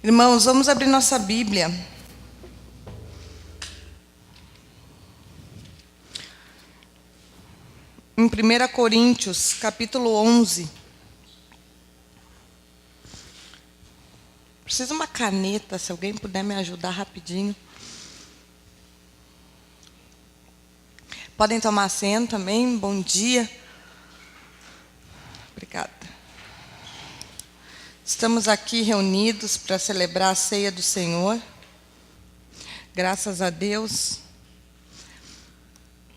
Irmãos, vamos abrir nossa Bíblia. Em 1 Coríntios, capítulo 11. Preciso de uma caneta, se alguém puder me ajudar rapidinho. Podem tomar assento também, bom dia. Obrigada. Estamos aqui reunidos para celebrar a ceia do Senhor. Graças a Deus.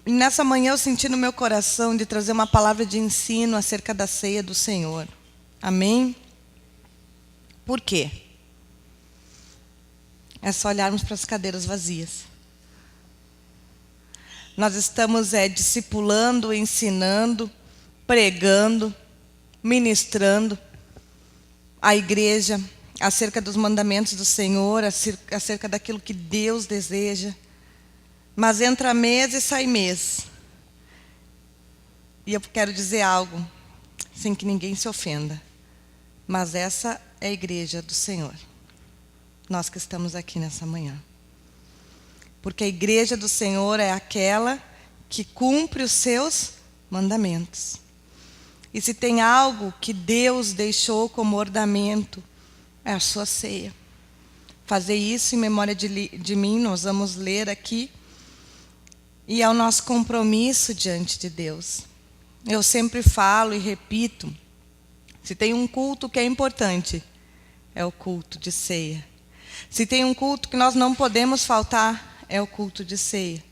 E nessa manhã eu senti no meu coração de trazer uma palavra de ensino acerca da ceia do Senhor. Amém? Por quê? É só olharmos para as cadeiras vazias. Nós estamos discipulando, ensinando, pregando, ministrando a igreja acerca dos mandamentos do Senhor, acerca daquilo que Deus deseja. Mas entra mês e sai mês. E eu quero dizer algo, sem que ninguém se ofenda. Mas essa é a igreja do Senhor. Nós que estamos aqui nessa manhã. Porque a igreja do Senhor é aquela que cumpre os seus mandamentos. E se tem algo que Deus deixou como ornamento, é a sua ceia. Fazer isso em memória de mim, nós vamos ler aqui. E é o nosso compromisso diante de Deus. Eu sempre falo e repito, se tem um culto que é importante, é o culto de ceia. Se tem um culto que nós não podemos faltar, é o culto de ceia.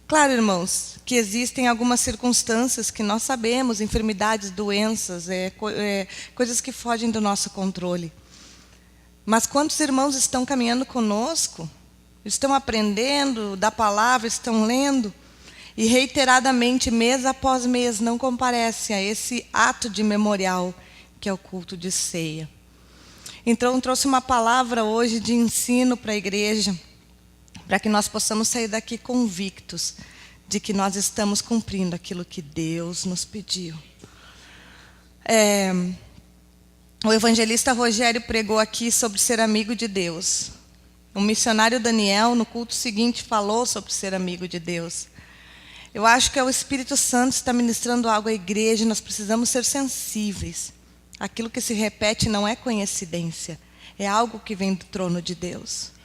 Claro, irmãos, que existem algumas circunstâncias que nós sabemos, enfermidades, doenças, coisas que fogem do nosso controle. Mas quantos irmãos estão caminhando conosco, estão aprendendo da palavra, estão lendo, e reiteradamente, mês após mês, não comparecem a esse ato de memorial, que é o culto de ceia. Então, eu trouxe uma palavra hoje de ensino para a igreja, para que nós possamos sair daqui convictos de que nós estamos cumprindo aquilo que Deus nos pediu. O evangelista Rogério pregou aqui sobre ser amigo de Deus. O missionário Daniel, no culto seguinte, falou sobre ser amigo de Deus. Eu acho que é o Espírito Santo que está ministrando algo à igreja, nós precisamos ser sensíveis. Aquilo que se repete não é coincidência, é algo que vem do trono de Deus.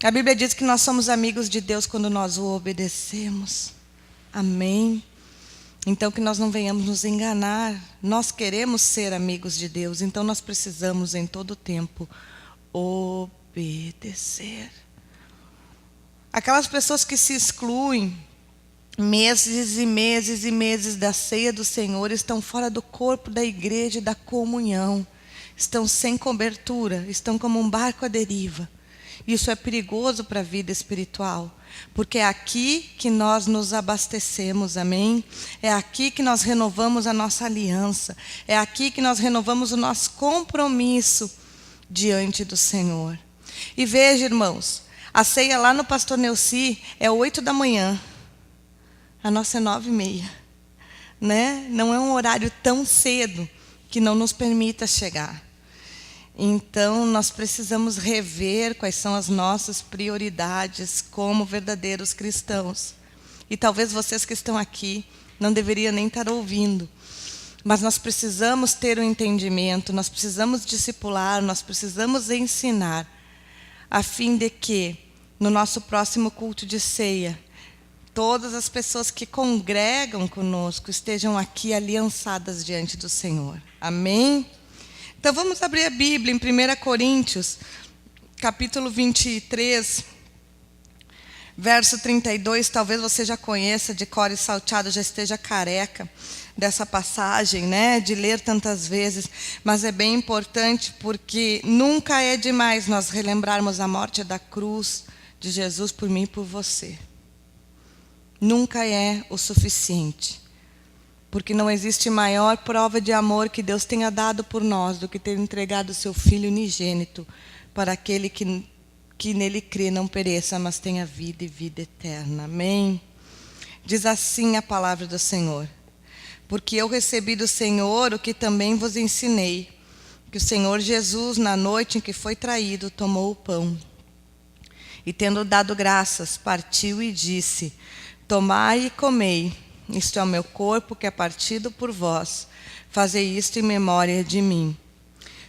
A Bíblia diz que nós somos amigos de Deus quando nós o obedecemos. Amém? Então que nós não venhamos nos enganar. Nós queremos ser amigos de Deus, então nós precisamos em todo tempo obedecer. Aquelas pessoas que se excluem meses e meses e meses da ceia do Senhor estão fora do corpo da igreja e da comunhão. Estão sem cobertura, estão como um barco à deriva. Isso é perigoso para a vida espiritual, porque é aqui que nós nos abastecemos, amém? É aqui que nós renovamos a nossa aliança, é aqui que nós renovamos o nosso compromisso diante do Senhor. E veja, irmãos, a ceia lá no Pastor Neuci é 8 da manhã, a nossa é 9h30, né? Não é um horário tão cedo que não nos permita chegar. Então, nós precisamos rever quais são as nossas prioridades como verdadeiros cristãos. E talvez vocês que estão aqui não deveriam nem estar ouvindo. Mas nós precisamos ter um entendimento, nós precisamos discipular, nós precisamos ensinar, a fim de que, no nosso próximo culto de ceia, todas as pessoas que congregam conosco estejam aqui aliançadas diante do Senhor. Amém? Então vamos abrir a Bíblia em 1 Coríntios, capítulo 23, verso 32. Talvez você já conheça de cor e salteado, já esteja careca dessa passagem, né? De ler tantas vezes. Mas é bem importante porque nunca é demais nós relembrarmos a morte da cruz de Jesus por mim e por você. Nunca é o suficiente. Porque não existe maior prova de amor que Deus tenha dado por nós do que ter entregado o seu Filho unigênito para aquele que nele crê não pereça, mas tenha vida e vida eterna. Amém? Diz assim a palavra do Senhor. Porque eu recebi do Senhor o que também vos ensinei, que que o Senhor Jesus, na noite em que foi traído, tomou o pão. E tendo dado graças, partiu e disse: tomai e comei, isto é o meu corpo que é partido por vós. Fazei isto em memória de mim.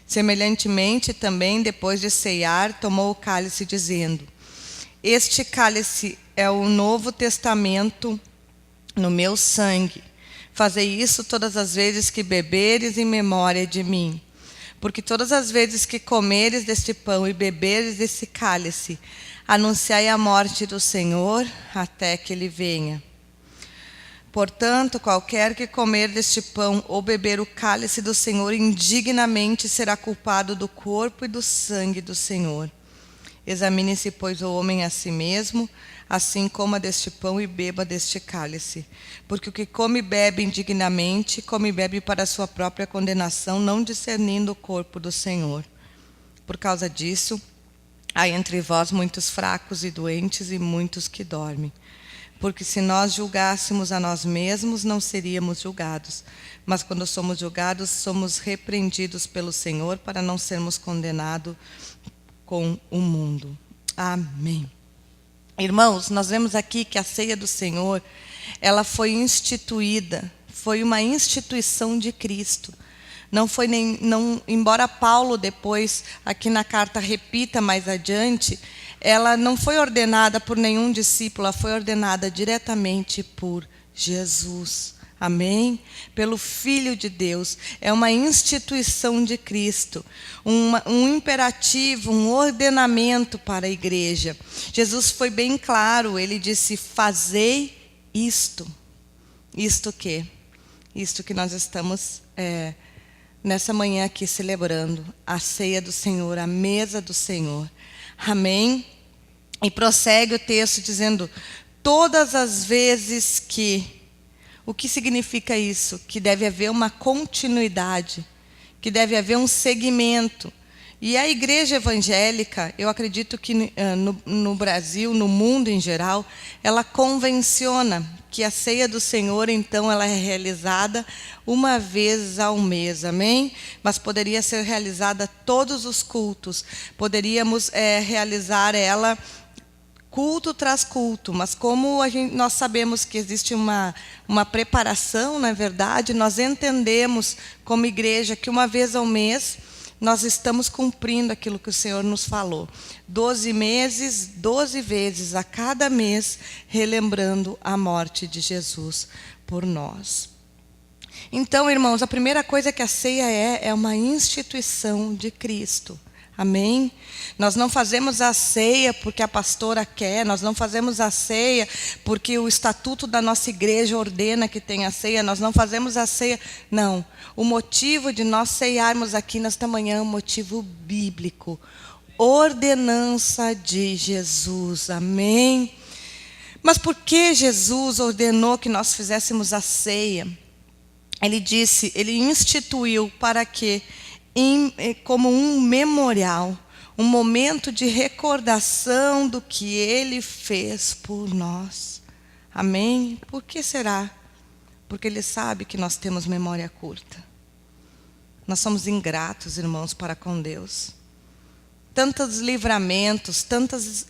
Semelhantemente também, depois de ceiar, tomou o cálice, dizendo: este cálice é o novo testamento no meu sangue. Fazei isso todas as vezes que beberes em memória de mim. Porque todas as vezes que comeres deste pão e beberes desse cálice, anunciai a morte do Senhor até que Ele venha. Portanto, qualquer que comer deste pão ou beber o cálice do Senhor indignamente será culpado do corpo e do sangue do Senhor. Examine-se, pois, o homem a si mesmo, assim coma deste pão e beba deste cálice. Porque o que come e bebe indignamente, come e bebe para a sua própria condenação, não discernindo o corpo do Senhor. Por causa disso, há entre vós muitos fracos e doentes e muitos que dormem. Porque se nós julgássemos a nós mesmos, não seríamos julgados. Mas quando somos julgados, somos repreendidos pelo Senhor para não sermos condenados com o mundo. Amém. Irmãos, nós vemos aqui que a ceia do Senhor, ela foi instituída, foi uma instituição de Cristo. Embora Paulo depois, aqui na carta, repita mais adiante, ela não foi ordenada por nenhum discípulo, ela foi ordenada diretamente por Jesus. Amém? Pelo Filho de Deus. É uma instituição de Cristo, um imperativo, um ordenamento para a igreja. Jesus foi bem claro, ele disse: fazei isto. Isto que? Isto que nós estamos nessa manhã aqui celebrando, a ceia do Senhor, a mesa do Senhor. Amém? E prossegue o texto dizendo: todas as vezes que... O que significa isso? Que deve haver uma continuidade, que deve haver um segmento. E a igreja evangélica, eu acredito que no Brasil, no mundo em geral, ela convenciona que a ceia do Senhor, então, ela é realizada uma vez ao mês, amém? Mas poderia ser realizada todos os cultos, poderíamos realizar ela culto tras culto, mas como nós sabemos que existe uma preparação, na verdade, nós entendemos como igreja que uma vez ao mês nós estamos cumprindo aquilo que o Senhor nos falou. 12 meses, 12 vezes a cada mês, relembrando a morte de Jesus por nós. Então, irmãos, a primeira coisa que a ceia é uma instituição de Cristo. Amém? Nós não fazemos a ceia porque a pastora quer, nós não fazemos a ceia porque o estatuto da nossa igreja ordena que tenha ceia, nós não fazemos a ceia, não. O motivo de nós ceiarmos aqui nesta manhã é um motivo bíblico, ordenança de Jesus, amém? Mas por que Jesus ordenou que nós fizéssemos a ceia? Ele disse, ele instituiu para que como um memorial, um momento de recordação do que Ele fez por nós. Amém? Por que será? Porque Ele sabe que nós temos memória curta. Nós somos ingratos, irmãos, para com Deus. Tantos livramentos, tantas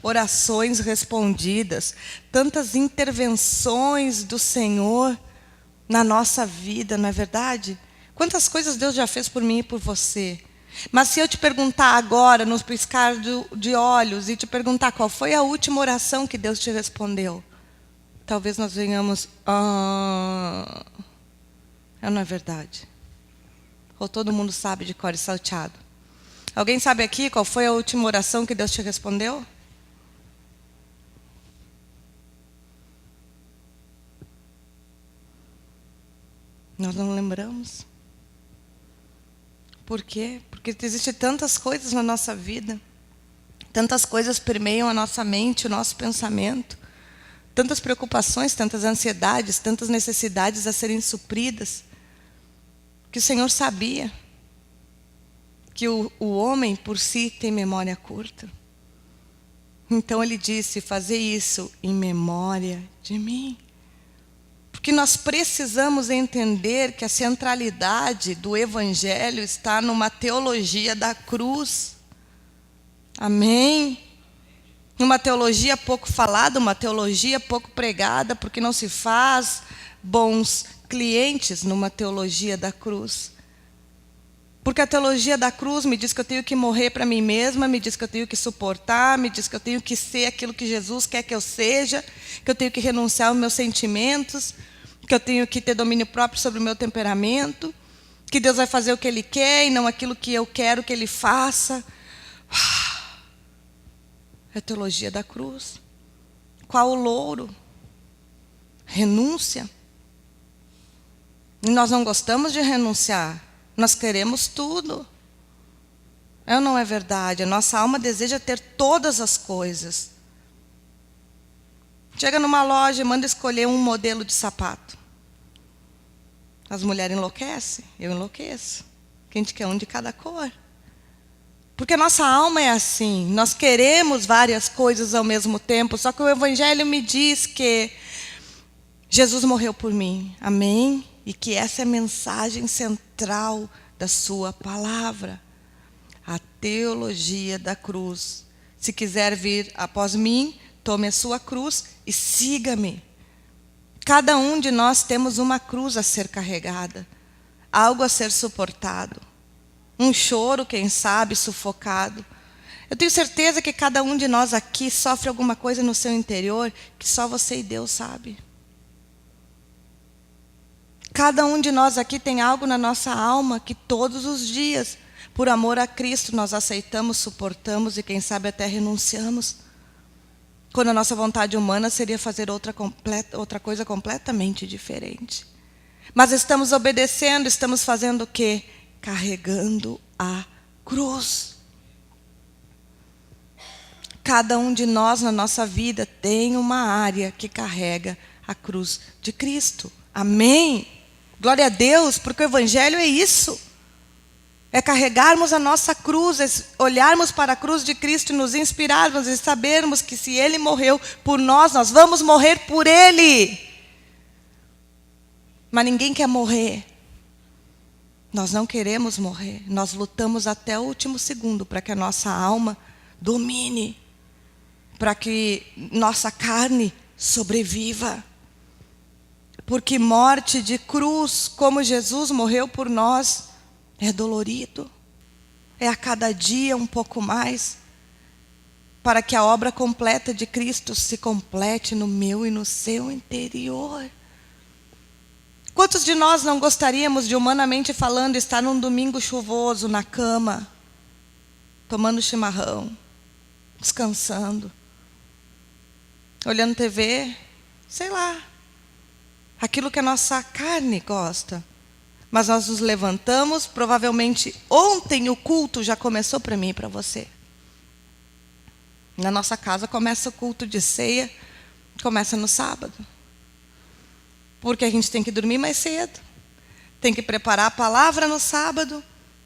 orações respondidas, tantas intervenções do Senhor na nossa vida, não é verdade? Quantas coisas Deus já fez por mim e por você. Mas se eu te perguntar agora, no piscar de olhos, e te perguntar qual foi a última oração que Deus te respondeu, talvez nós venhamos... não é verdade. Ou todo mundo sabe de cor e salteado. Alguém sabe aqui qual foi a última oração que Deus te respondeu? Nós não lembramos. Por quê? Porque existem tantas coisas na nossa vida. Tantas coisas permeiam a nossa mente, o nosso pensamento. Tantas preocupações, tantas ansiedades, tantas necessidades a serem supridas. Que o Senhor sabia que o homem por si tem memória curta. Então Ele disse, fazer isso em memória de mim. Porque nós precisamos entender que a centralidade do Evangelho está numa teologia da cruz. Amém? Uma teologia pouco falada, uma teologia pouco pregada, porque não se faz bons clientes numa teologia da cruz. Porque a teologia da cruz me diz que eu tenho que morrer para mim mesma, me diz que eu tenho que suportar, me diz que eu tenho que ser aquilo que Jesus quer que eu seja, que eu tenho que renunciar aos meus sentimentos, que eu tenho que ter domínio próprio sobre o meu temperamento, que Deus vai fazer o que Ele quer e não aquilo que eu quero que Ele faça. É a teologia da cruz. Qual o louro? Renúncia. E nós não gostamos de renunciar. Nós queremos tudo. É ou não é verdade? A nossa alma deseja ter todas as coisas. Chega numa loja e manda escolher um modelo de sapato. As mulheres enlouquecem, eu enlouqueço. Que a gente quer um de cada cor. Porque a nossa alma é assim. Nós queremos várias coisas ao mesmo tempo. Só que o Evangelho me diz que Jesus morreu por mim. Amém? E que essa é a mensagem central da sua palavra. A teologia da cruz. Se quiser vir após mim, tome a sua cruz e siga-me. Cada um de nós temos uma cruz a ser carregada. Algo a ser suportado. Um choro, quem sabe, sufocado. Eu tenho certeza que cada um de nós aqui sofre alguma coisa no seu interior que só você e Deus sabe. Cada um de nós aqui tem algo na nossa alma que todos os dias, por amor a Cristo, nós aceitamos, suportamos e quem sabe até renunciamos. Quando a nossa vontade humana seria fazer outra coisa completamente diferente. Mas estamos obedecendo, estamos fazendo o quê? Carregando a cruz. Cada um de nós na nossa vida tem uma área que carrega a cruz de Cristo. Amém? Glória a Deus, porque o Evangelho é isso. É carregarmos a nossa cruz, é olharmos para a cruz de Cristo e nos inspirarmos e sabermos que se Ele morreu por nós, nós vamos morrer por Ele. Mas ninguém quer morrer. Nós não queremos morrer. Nós lutamos até o último segundo para que a nossa alma domine. Para que nossa carne sobreviva. Porque morte de cruz, como Jesus morreu por nós, é dolorido. É a cada dia um pouco mais. Para que a obra completa de Cristo se complete no meu e no seu interior. Quantos de nós não gostaríamos de, humanamente falando, estar num domingo chuvoso na cama, tomando chimarrão, descansando, olhando TV, sei lá, aquilo que a nossa carne gosta. Mas nós nos levantamos, provavelmente ontem o culto já começou para mim e para você. Na nossa casa começa o culto de ceia, começa no sábado. Porque a gente tem que dormir mais cedo. Tem que preparar a palavra no sábado.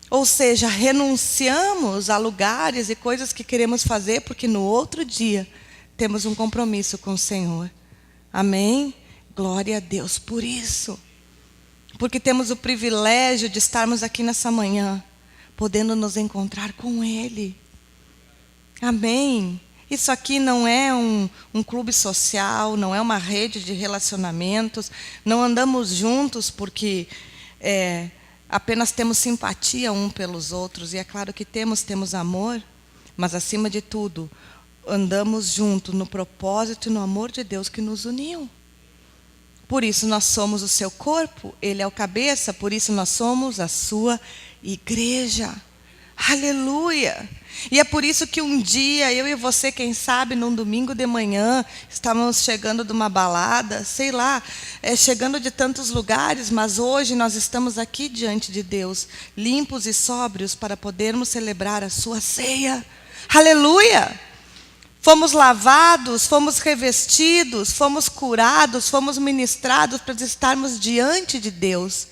Ou seja, renunciamos a lugares e coisas que queremos fazer, porque no outro dia temos um compromisso com o Senhor. Amém? Glória a Deus por isso. Porque temos o privilégio de estarmos aqui nessa manhã, podendo nos encontrar com Ele. Amém? Isso aqui não é um clube social, não é uma rede de relacionamentos. Não andamos juntos porque apenas temos simpatia um pelos outros. E é claro que temos amor, mas acima de tudo, andamos juntos no propósito e no amor de Deus que nos uniu. Por isso nós somos o seu corpo, Ele é o cabeça, por isso nós somos a sua igreja. Aleluia! E é por isso que um dia, eu e você, quem sabe, num domingo de manhã, estávamos chegando de uma balada, sei lá, chegando de tantos lugares, mas hoje nós estamos aqui diante de Deus, limpos e sóbrios, para podermos celebrar a sua ceia. Aleluia! Fomos lavados, fomos revestidos, fomos curados, fomos ministrados para estarmos diante de Deus.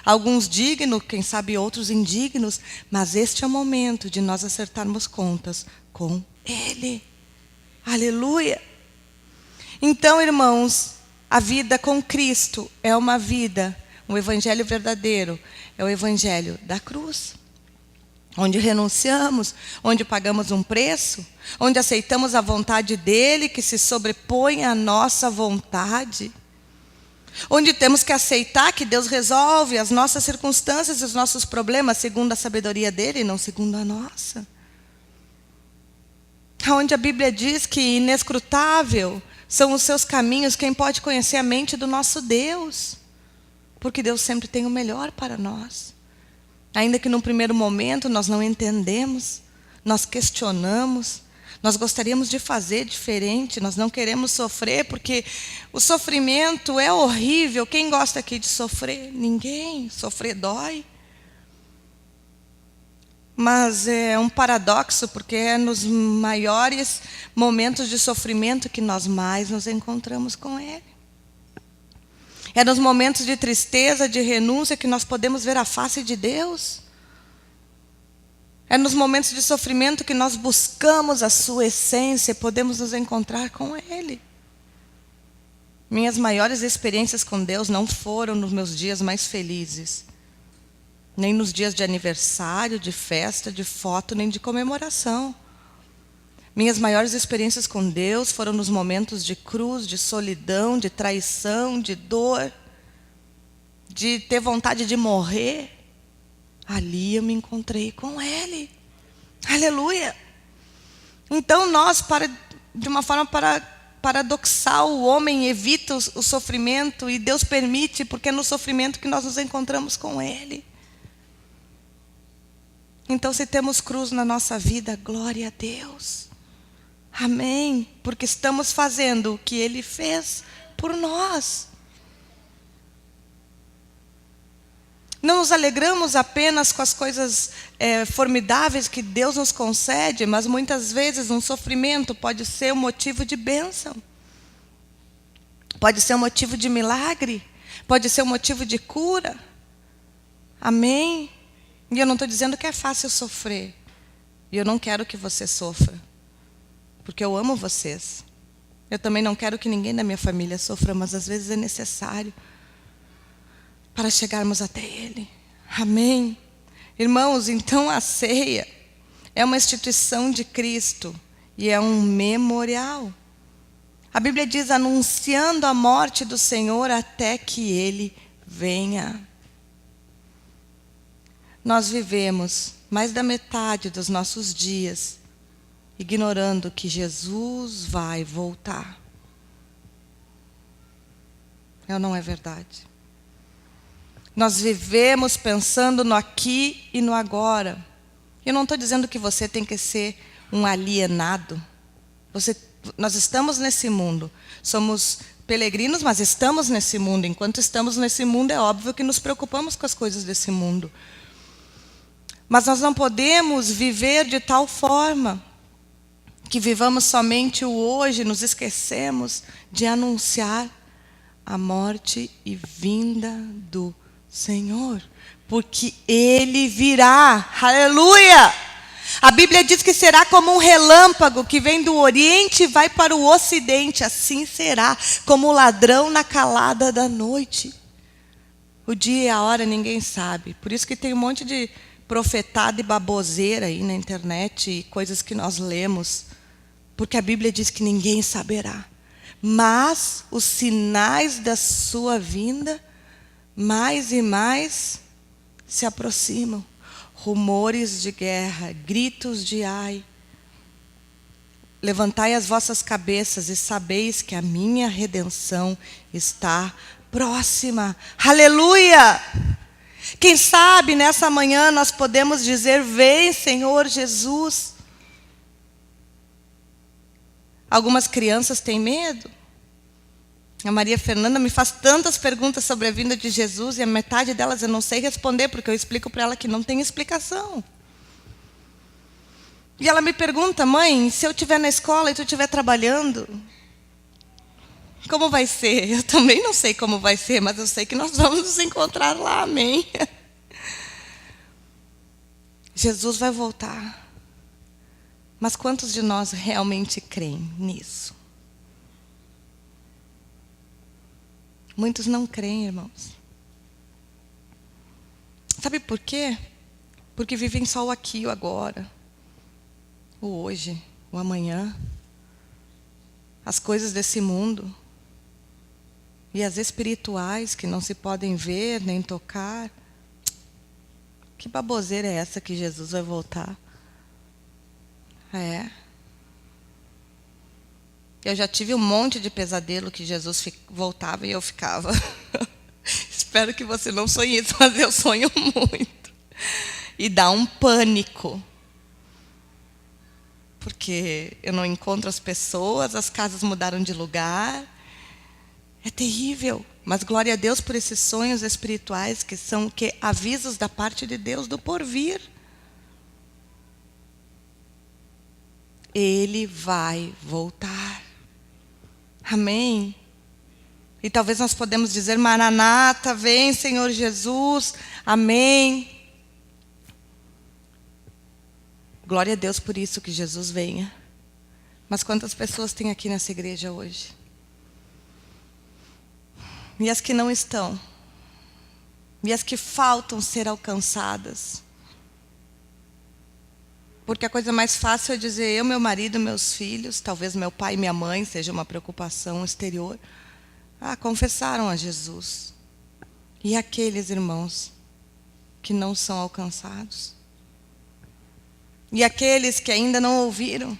Alguns dignos, quem sabe outros indignos, mas este é o momento de nós acertarmos contas com Ele. Aleluia! Então, irmãos, A vida com Cristo é uma vida, um evangelho verdadeiro, é o evangelho da cruz. Onde renunciamos, onde pagamos um preço, onde aceitamos a vontade dele que se sobrepõe à nossa vontade. Onde temos que aceitar que Deus resolve as nossas circunstâncias e os nossos problemas segundo a sabedoria dele e não segundo a nossa. Onde a Bíblia diz que inescrutável são os seus caminhos, quem pode conhecer a mente do nosso Deus? Porque Deus sempre tem o melhor para nós. Ainda que num primeiro momento nós não entendemos, nós questionamos, nós gostaríamos de fazer diferente, nós não queremos sofrer, porque o sofrimento é horrível. Quem gosta aqui de sofrer? Ninguém. Sofrer dói. Mas é um paradoxo, porque é nos maiores momentos de sofrimento que nós mais nos encontramos com Ele. É nos momentos de tristeza, de renúncia, que nós podemos ver a face de Deus. É nos momentos de sofrimento que nós buscamos a sua essência e podemos nos encontrar com Ele. Minhas maiores experiências com Deus não foram nos meus dias mais felizes. Nem nos dias de aniversário, de festa, de foto, nem de comemoração. Minhas maiores experiências com Deus foram nos momentos de cruz, de solidão, de traição, de dor, de ter vontade de morrer. Ali eu me encontrei com Ele. Aleluia! Então nós, de uma forma paradoxal, o homem evita o sofrimento e Deus permite, porque é no sofrimento que nós nos encontramos com Ele. Então, se temos cruz na nossa vida, glória a Deus. Amém. Porque estamos fazendo o que Ele fez por nós. Não nos alegramos apenas com as coisas formidáveis que Deus nos concede, mas muitas vezes um sofrimento pode ser um motivo de bênção. Pode ser um motivo de milagre. Pode ser um motivo de cura. Amém. E eu não estou dizendo que é fácil sofrer. E eu não quero que você sofra. Porque eu amo vocês. Eu também não quero que ninguém da minha família sofra, mas às vezes é necessário para chegarmos até Ele. Amém? Irmãos, então a ceia é uma instituição de Cristo e é um memorial. A Bíblia diz, anunciando a morte do Senhor até que Ele venha. Nós vivemos mais da metade dos nossos dias ignorando que Jesus vai voltar. É ou não é verdade? Nós vivemos pensando no aqui e no agora. Eu não estou dizendo que você tem que ser um alienado. Nós estamos nesse mundo. Somos peregrinos, mas estamos nesse mundo. Enquanto estamos nesse mundo, é óbvio que nos preocupamos com as coisas desse mundo. Mas nós não podemos viver de tal forma que vivamos somente o hoje, nos esquecemos de anunciar a morte e vinda do Senhor. Porque Ele virá. Aleluia! A Bíblia diz que será como um relâmpago que vem do Oriente e vai para o Ocidente. Assim será, como o ladrão na calada da noite. O dia e a hora ninguém sabe. Por isso que tem um monte de profetada e baboseira aí na internet e coisas que nós lemos, porque a Bíblia diz que ninguém saberá. Mas os sinais da sua vinda, mais e mais, se aproximam. Rumores de guerra, gritos de ai. Levantai as vossas cabeças e sabeis que a minha redenção está próxima. Aleluia! Quem sabe nessa manhã nós podemos dizer, vem Senhor Jesus. Algumas crianças têm medo. A Maria Fernanda me faz tantas perguntas sobre a vinda de Jesus e a metade delas eu não sei responder, porque eu explico para ela que não tem explicação. E ela me pergunta, mãe, se eu estiver na escola e tu estiver trabalhando, como vai ser? Eu também não sei como vai ser, mas eu sei que nós vamos nos encontrar lá, amém? Jesus vai voltar. Mas quantos de nós realmente creem nisso? Muitos não creem, irmãos. Sabe por quê? Porque vivem só o aqui, o agora, o hoje, o amanhã, as coisas desse mundo e as espirituais que não se podem ver nem tocar. Que baboseira é essa que Jesus vai voltar? Eu já tive um monte de pesadelo que Jesus voltava e eu ficava. Espero que você não sonhe isso, mas eu sonho muito. E dá um pânico. Porque eu não encontro as pessoas, as casas mudaram de lugar. É terrível. Mas glória a Deus por esses sonhos espirituais que são avisos da parte de Deus do porvir. Ele vai voltar. Amém? E talvez nós podemos dizer, Maranata, vem Senhor Jesus. Amém. Glória a Deus por isso, que Jesus venha. Mas quantas pessoas tem aqui nessa igreja hoje? E as que não estão? E as que faltam ser alcançadas? Porque a coisa mais fácil é dizer, eu, meu marido, meus filhos, talvez meu pai e minha mãe, seja uma preocupação exterior. Confessaram a Jesus. E aqueles irmãos que não são alcançados? E aqueles que ainda não ouviram?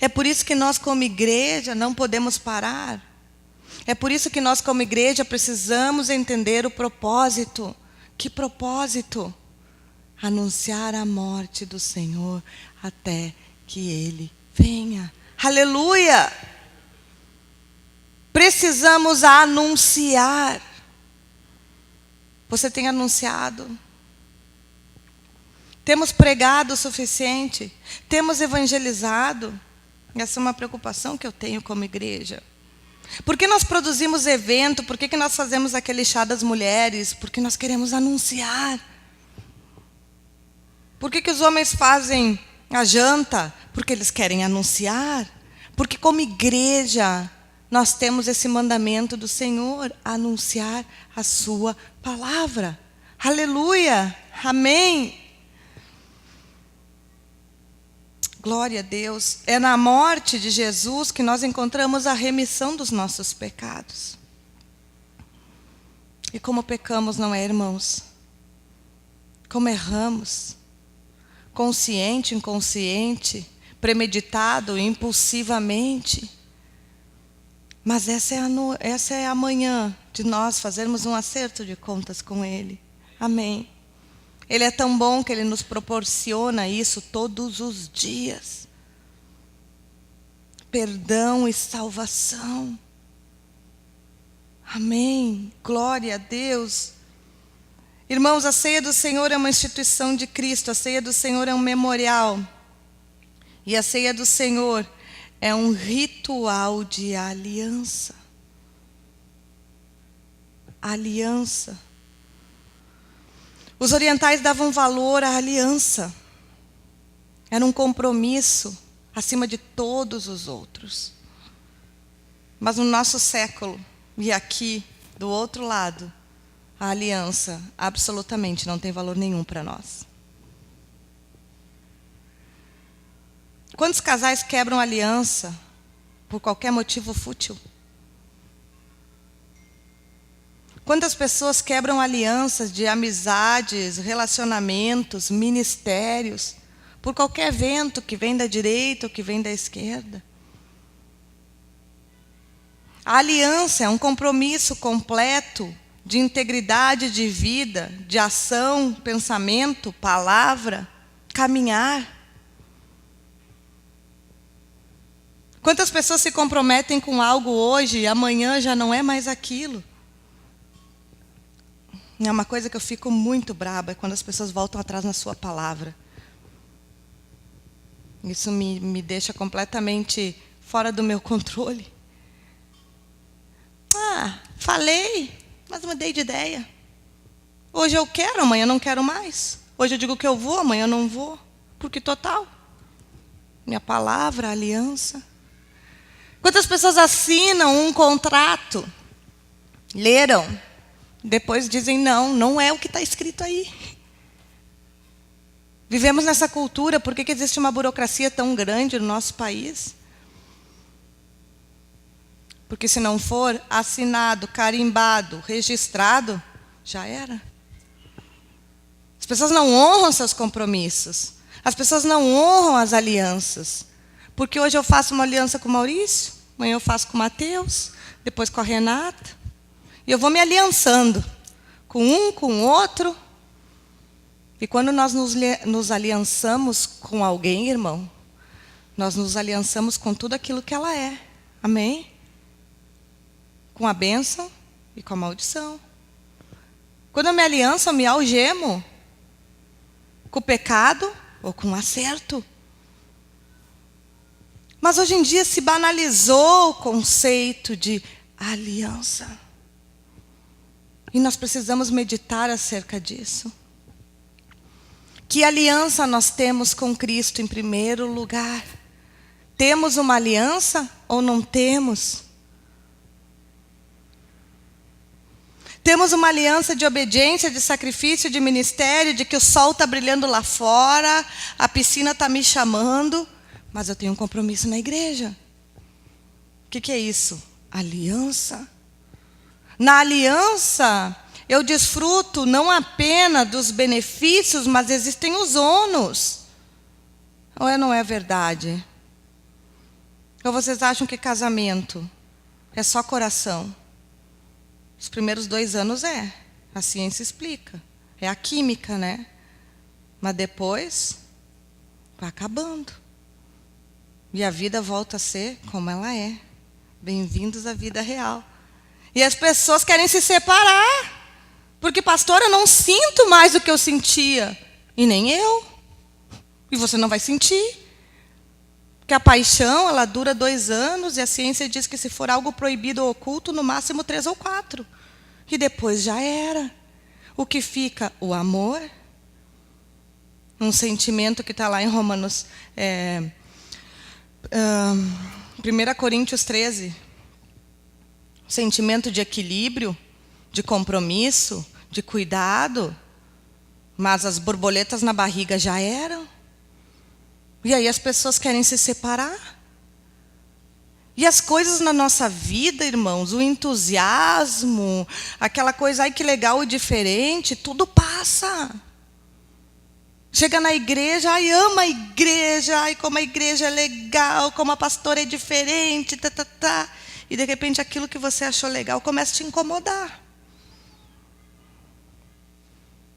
É por isso que nós, como igreja, não podemos parar. É por isso que nós, como igreja, precisamos entender o propósito. Que propósito? Anunciar a morte do Senhor até que Ele venha. Aleluia! Precisamos anunciar. Você tem anunciado? Temos pregado o suficiente? Temos evangelizado? Essa é uma preocupação que eu tenho como igreja. Por que nós produzimos evento? Por que nós fazemos aquele chá das mulheres? Porque nós queremos anunciar. Por que os homens fazem a janta? Porque eles querem anunciar. Porque como igreja, nós temos esse mandamento do Senhor, anunciar a sua palavra. Aleluia! Amém! Glória a Deus. É na morte de Jesus que nós encontramos a remissão dos nossos pecados. E como pecamos, não é, irmãos? Como erramos? Consciente, inconsciente, premeditado, impulsivamente. Mas essa é a manhã de nós fazermos um acerto de contas com Ele. Amém. Ele é tão bom que Ele nos proporciona isso todos os dias. Perdão e salvação. Amém. Glória a Deus. Irmãos, a ceia do Senhor é uma instituição de Cristo. A ceia do Senhor é um memorial. E a ceia do Senhor é um ritual de aliança. Aliança. Os orientais davam valor à aliança. Era um compromisso acima de todos os outros. Mas no nosso século, e aqui do outro lado, a aliança absolutamente não tem valor nenhum para nós. Quantos casais quebram aliança por qualquer motivo fútil? Quantas pessoas quebram alianças de amizades, relacionamentos, ministérios, por qualquer vento que vem da direita ou que vem da esquerda? A aliança é um compromisso completo de integridade de vida, de ação, pensamento, palavra, caminhar. Quantas pessoas se comprometem com algo hoje e amanhã já não é mais aquilo? É uma coisa que eu fico muito braba, é quando as pessoas voltam atrás na sua palavra. Isso me deixa completamente fora do meu controle. Falei, mas mudei de ideia. Hoje eu quero, amanhã eu não quero mais. Hoje eu digo que eu vou, amanhã eu não vou. Porque total. Minha palavra, aliança. Quantas pessoas assinam um contrato Leram. Depois dizem, não, não é o que está escrito aí. Vivemos nessa cultura, por que existe uma burocracia tão grande no nosso país? Porque se não for assinado, carimbado, registrado, já era. As pessoas não honram seus compromissos. As pessoas não honram as alianças. Porque hoje eu faço uma aliança com o Maurício, amanhã eu faço com o Mateus, depois com a Renata. E eu vou me aliançando com um, com o outro. E quando nós nos aliançamos com alguém, irmão, nós nos aliançamos com tudo aquilo que ela é. Amém? Com a bênção e com a maldição. Quando eu me alianço, eu me algemo com o pecado ou com o acerto. Mas hoje em dia se banalizou o conceito de aliança. E nós precisamos meditar acerca disso. Que aliança nós temos com Cristo em primeiro lugar? Temos uma aliança ou não temos? Temos uma aliança de obediência, de sacrifício, de ministério, de que o sol está brilhando lá fora, a piscina está me chamando, mas eu tenho um compromisso na igreja. O que é isso? Aliança. Na aliança, eu desfruto não apenas dos benefícios, mas existem os ônus. Ou não é verdade? Ou vocês acham que casamento é só coração? Os primeiros 2 anos a ciência explica. É a química, né? Mas depois, vai acabando. E a vida volta a ser como ela é. Bem-vindos à vida real. E as pessoas querem se separar. Porque, pastor, eu não sinto mais o que eu sentia. E nem eu. E você não vai sentir. Porque a paixão, ela dura 2 anos. E a ciência diz que se for algo proibido ou oculto, no máximo 3 ou 4. E depois já era. O que fica? O amor. Um sentimento que está lá em Romanos... 1 Coríntios 13. Sentimento de equilíbrio, de compromisso, de cuidado. Mas as borboletas na barriga já eram. E aí as pessoas querem se separar. E as coisas na nossa vida, irmãos, o entusiasmo, aquela coisa, ai que legal e diferente, tudo passa. Chega na igreja, ai ama a igreja, ai como a igreja é legal, como a pastora é diferente, tá. E de repente aquilo que você achou legal começa a te incomodar.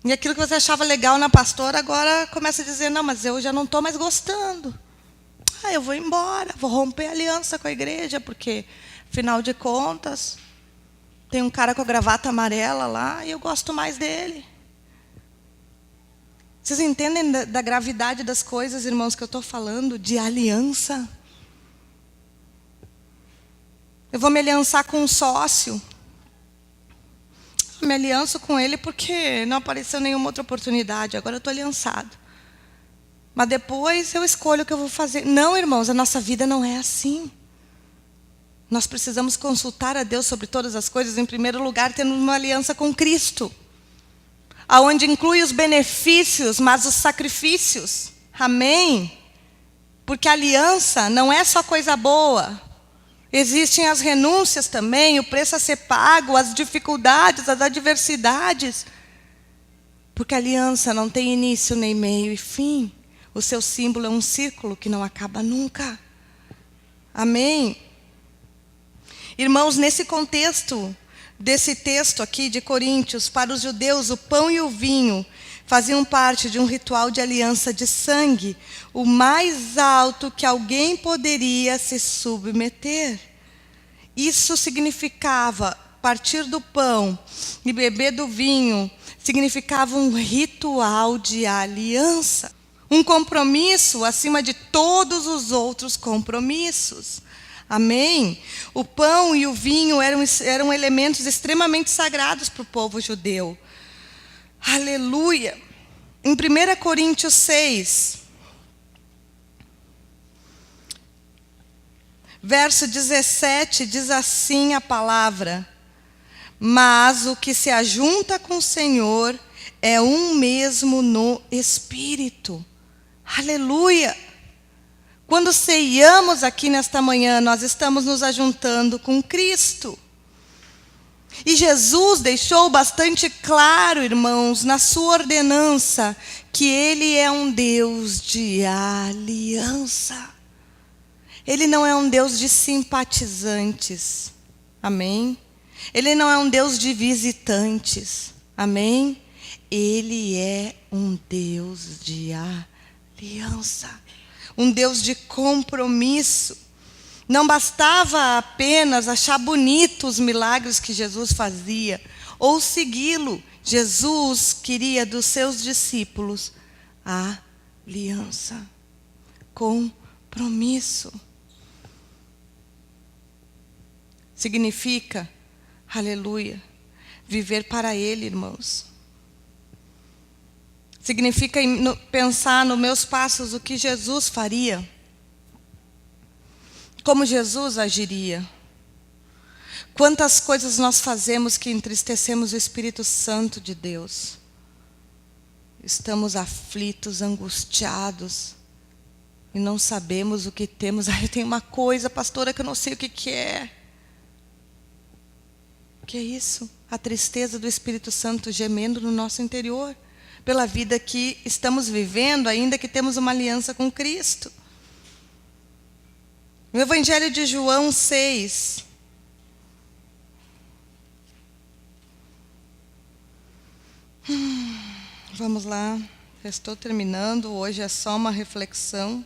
E aquilo que você achava legal na pastora, agora começa a dizer, não, mas eu já não estou mais gostando. Eu vou embora, vou romper a aliança com a igreja, porque, afinal de contas, tem um cara com a gravata amarela lá e eu gosto mais dele. Vocês entendem da gravidade das coisas, irmãos, que eu estou falando? De aliança. Eu vou me aliançar com um sócio. Me alianço com ele porque não apareceu nenhuma outra oportunidade. Agora eu estou aliançado. Mas depois eu escolho o que eu vou fazer. Não, irmãos, a nossa vida não é assim. Nós precisamos consultar a Deus sobre todas as coisas. Em primeiro lugar, tendo uma aliança com Cristo. Aonde inclui os benefícios, mas os sacrifícios. Amém? Porque a aliança não é só coisa boa. Existem as renúncias também, o preço a ser pago, as dificuldades, as adversidades. Porque a aliança não tem início, nem meio e fim. O seu símbolo é um círculo que não acaba nunca. Amém? Irmãos, nesse contexto desse texto aqui de Coríntios, para os judeus, o pão e o vinho faziam parte de um ritual de aliança de sangue, o mais alto que alguém poderia se submeter. Isso significava, partir do pão e beber do vinho, significava um ritual de aliança. Um compromisso acima de todos os outros compromissos. Amém? O pão e o vinho eram elementos extremamente sagrados para o povo judeu. Aleluia! Em 1 Coríntios 6, verso 17, diz assim a palavra: Mas o que se ajunta com o Senhor é um mesmo no Espírito. Aleluia! Quando ceiamos aqui nesta manhã, nós estamos nos ajuntando com Cristo. E Jesus deixou bastante claro, irmãos, na sua ordenança, que Ele é um Deus de aliança. Ele não é um Deus de simpatizantes. Amém? Ele não é um Deus de visitantes. Amém? Ele é um Deus de aliança. Um Deus de compromisso. Não bastava apenas achar bonitos os milagres que Jesus fazia, ou segui-lo. Jesus queria dos seus discípulos a aliança, compromisso. Significa, aleluia, viver para Ele, irmãos. Significa pensar nos meus passos, o que Jesus faria. Como Jesus agiria? Quantas coisas nós fazemos que entristecemos o Espírito Santo de Deus? Estamos aflitos, angustiados, e não sabemos o que temos. Eu tenho uma coisa, pastora, que eu não sei o que é. O que é isso? A tristeza do Espírito Santo gemendo no nosso interior, pela vida que estamos vivendo, ainda que temos uma aliança com Cristo. No Evangelho de João 6. Vamos lá, já estou terminando, hoje é só uma reflexão.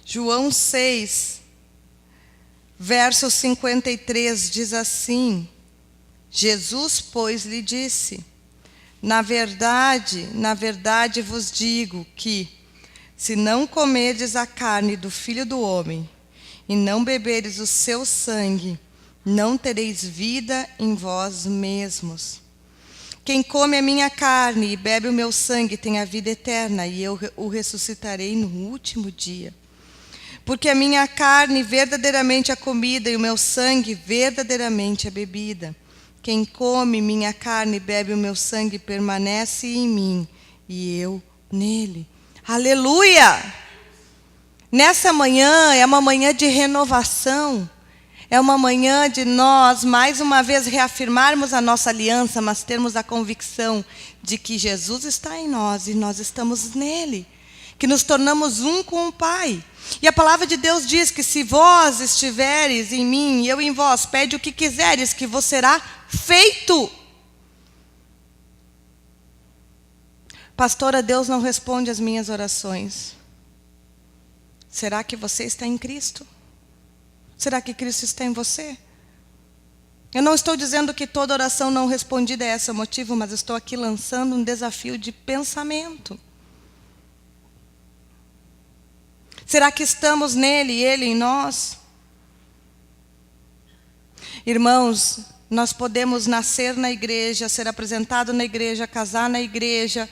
João 6, verso 53, diz assim: Jesus, pois, lhe disse: na verdade vos digo que, se não comerdes a carne do Filho do Homem, e não beberes o seu sangue, não tereis vida em vós mesmos. Quem come a minha carne e bebe o meu sangue tem a vida eterna, e eu o ressuscitarei no último dia. Porque a minha carne verdadeiramente é comida, e o meu sangue verdadeiramente é bebida. Quem come minha carne e bebe o meu sangue permanece em mim, e eu nele. Aleluia! Nessa manhã é uma manhã de renovação. É uma manhã de nós, mais uma vez, reafirmarmos a nossa aliança, mas termos a convicção de que Jesus está em nós e nós estamos nele. Que nos tornamos um com o Pai. E a palavra de Deus diz que se vós estiveres em mim e eu em vós, pede o que quiseres, que vos será feito. Pastora, Deus não responde às minhas orações. Será que você está em Cristo? Será que Cristo está em você? Eu não estou dizendo que toda oração não respondida é esse o motivo, mas estou aqui lançando um desafio de pensamento. Será que estamos nele e ele em nós? Irmãos, nós podemos nascer na igreja, ser apresentado na igreja, casar na igreja,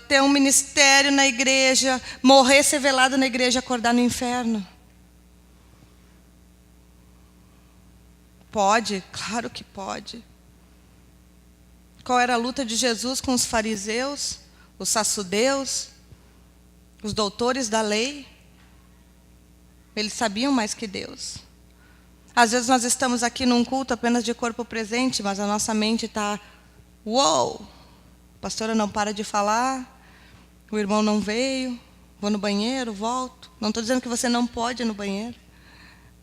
ter um ministério na igreja, morrer, ser velado na igreja, acordar no inferno. Pode? Claro que pode. Qual era a luta de Jesus com os fariseus, os saduceus, os doutores da lei? Eles sabiam mais que Deus. Às vezes nós estamos aqui num culto apenas de corpo presente, mas a nossa mente está, uou, a pastora não para de falar, o irmão não veio, vou no banheiro, volto. Não estou dizendo que você não pode ir no banheiro.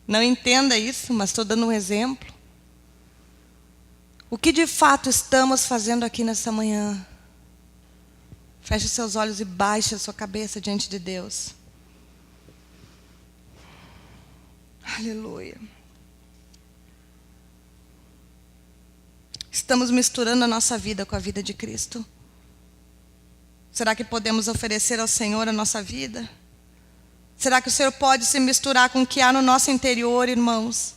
Não entenda isso, mas estou dando um exemplo. O que de fato estamos fazendo aqui nessa manhã? Feche os seus olhos e baixe a sua cabeça diante de Deus. Aleluia. Estamos misturando a nossa vida com a vida de Cristo? Será que podemos oferecer ao Senhor a nossa vida? Será que o Senhor pode se misturar com o que há no nosso interior, irmãos?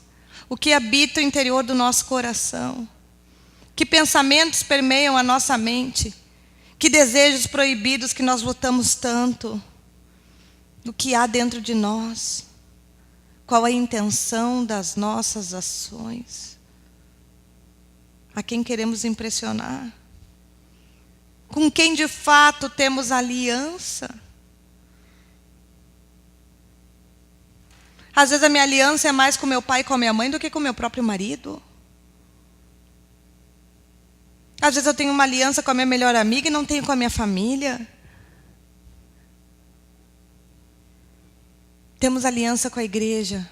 O que habita o interior do nosso coração? Que pensamentos permeiam a nossa mente? Que desejos proibidos que nós lutamos tanto? O que há dentro de nós? Qual a intenção das nossas ações? A quem queremos impressionar? Com quem de fato temos aliança? Às vezes a minha aliança é mais com meu pai e com a minha mãe do que com meu próprio marido. Às vezes eu tenho uma aliança com a minha melhor amiga e não tenho com a minha família. Temos aliança com a igreja.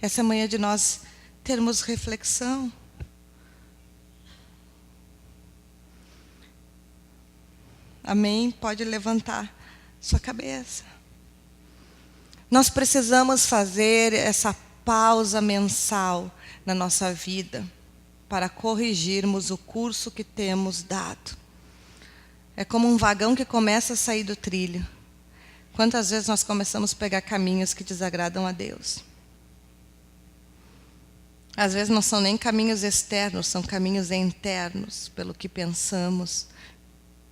Essa manhã de nós termos reflexão. Amém? Pode levantar sua cabeça. Nós precisamos fazer essa pausa mensal na nossa vida para corrigirmos o curso que temos dado. É como um vagão que começa a sair do trilho. Quantas vezes nós começamos a pegar caminhos que desagradam a Deus? Às vezes não são nem caminhos externos, são caminhos internos, pelo que pensamos,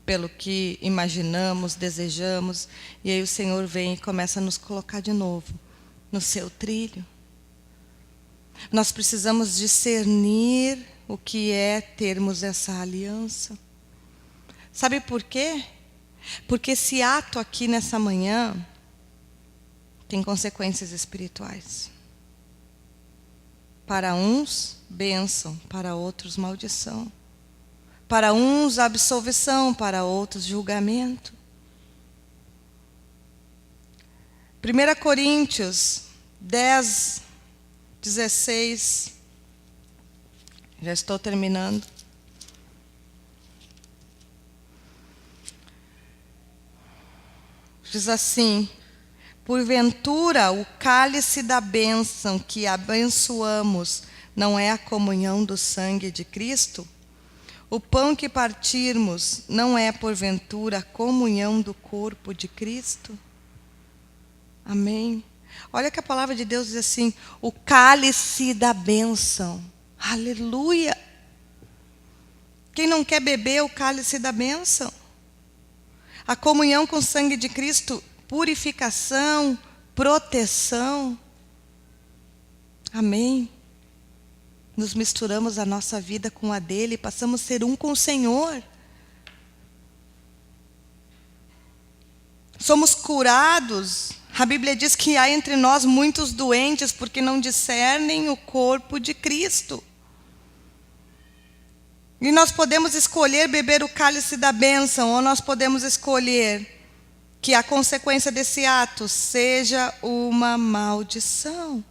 pelo que imaginamos, desejamos, e aí o Senhor vem e começa a nos colocar de novo no seu trilho. Nós precisamos discernir o que é termos essa aliança. Sabe por quê? Porque esse ato aqui nessa manhã tem consequências espirituais. Para uns, bênção, para outros, maldição. Para uns, absolvição, para outros, julgamento. 1 Coríntios 10, 16. Já estou terminando. Diz assim: porventura o cálice da bênção que abençoamos não é a comunhão do sangue de Cristo? O pão que partirmos não é, porventura, a comunhão do corpo de Cristo? Amém? Olha que a palavra de Deus diz assim: o cálice da bênção. Aleluia! Quem não quer beber o cálice da bênção? A comunhão com o sangue de Cristo, purificação, proteção. Amém? Nos misturamos a nossa vida com a dele, passamos a ser um com o Senhor. Somos curados. A Bíblia diz que há entre nós muitos doentes porque não discernem o corpo de Cristo. E nós podemos escolher beber o cálice da bênção, ou nós podemos escolher que a consequência desse ato seja uma maldição.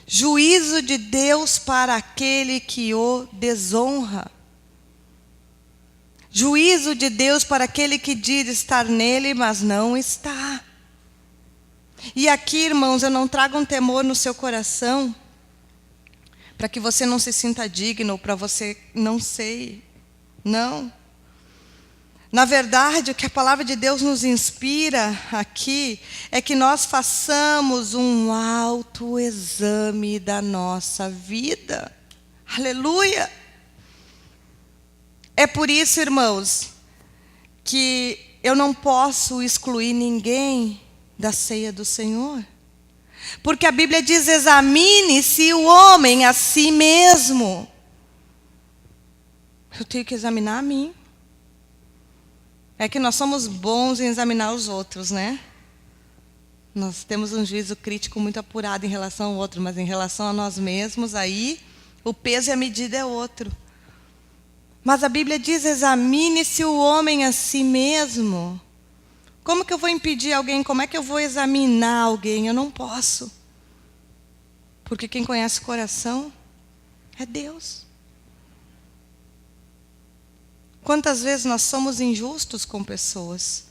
Juízo de Deus para aquele que o desonra. Juízo de Deus para aquele que diz estar nele, mas não está. E aqui, irmãos, eu não trago um temor no seu coração, para que você não se sinta digno, ou para você não sei. Não. Na verdade, o que a palavra de Deus nos inspira aqui é que nós façamos um autoexame da nossa vida. Aleluia! É por isso, irmãos, que eu não posso excluir ninguém da ceia do Senhor. Porque a Bíblia diz: examine-se o homem a si mesmo. Eu tenho que examinar a mim. É que nós somos bons em examinar os outros, né? Nós temos um juízo crítico muito apurado em relação ao outro, mas em relação a nós mesmos, aí o peso e a medida é outro. Mas a Bíblia diz: examine-se o homem a si mesmo. Como que eu vou impedir alguém? Como é que eu vou examinar alguém? Eu não posso. Porque quem conhece o coração é Deus. Quantas vezes nós somos injustos com pessoas?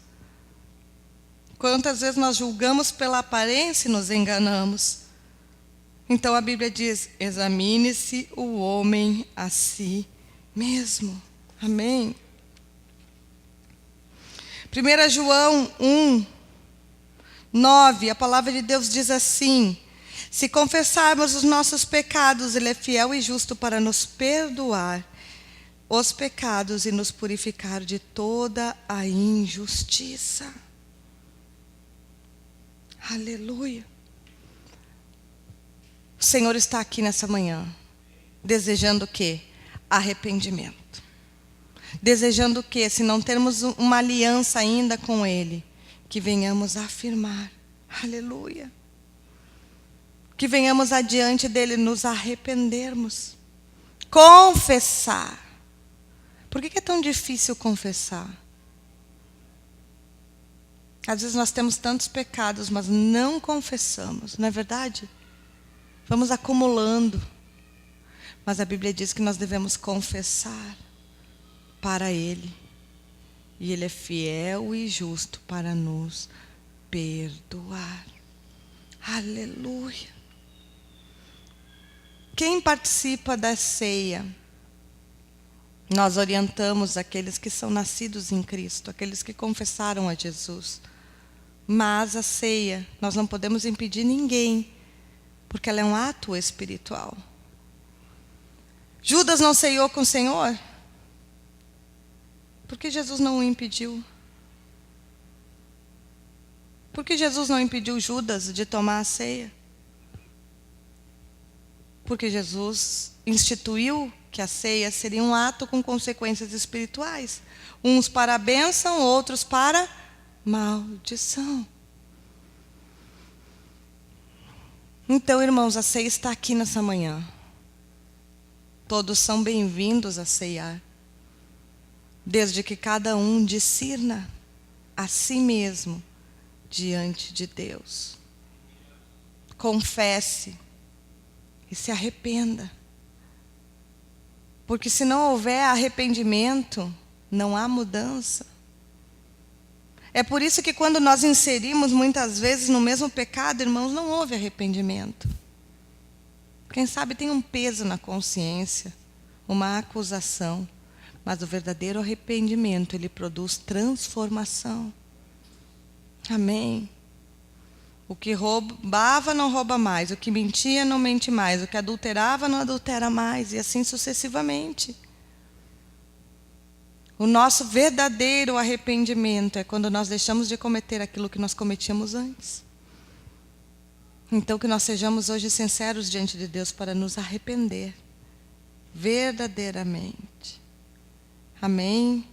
Quantas vezes nós julgamos pela aparência e nos enganamos? Então a Bíblia diz: examine-se o homem a si mesmo. Amém? 1 João 1, 9, a palavra de Deus diz assim: se confessarmos os nossos pecados, Ele é fiel e justo para nos perdoar os pecados e nos purificar de toda a injustiça. Aleluia. O Senhor está aqui nessa manhã, desejando o quê? Arrependimento. Desejando o quê? Se não termos uma aliança ainda com Ele, que venhamos a afirmar. Aleluia. Que venhamos adiante dEle nos arrependermos. Confessar. Por que é tão difícil confessar? Às vezes nós temos tantos pecados, mas não confessamos, não é verdade? Vamos acumulando. Mas a Bíblia diz que nós devemos confessar para Ele. E Ele é fiel e justo para nos perdoar. Aleluia. Quem participa da ceia? Nós orientamos aqueles que são nascidos em Cristo, aqueles que confessaram a Jesus. Mas a ceia, nós não podemos impedir ninguém, porque ela é um ato espiritual. Judas não ceiou com o Senhor? Por que Jesus não o impediu? Por que Jesus não impediu Judas de tomar a ceia? Porque Jesus instituiu que a ceia seria um ato com consequências espirituais. Uns para a bênção, outros para maldição. Então, irmãos, a ceia está aqui nessa manhã. Todos são bem-vindos a ceiar, desde que cada um discirna a si mesmo diante de Deus. Confesse e se arrependa. Porque se não houver arrependimento, não há mudança. É por isso que quando nós inserimos muitas vezes no mesmo pecado, irmãos, não houve arrependimento. Quem sabe tem um peso na consciência, uma acusação. Mas o verdadeiro arrependimento, ele produz transformação. Amém. O que roubava não rouba mais, o que mentia não mente mais, o que adulterava não adultera mais, e assim sucessivamente. O nosso verdadeiro arrependimento é quando nós deixamos de cometer aquilo que nós cometíamos antes. Então que nós sejamos hoje sinceros diante de Deus para nos arrepender verdadeiramente. Amém.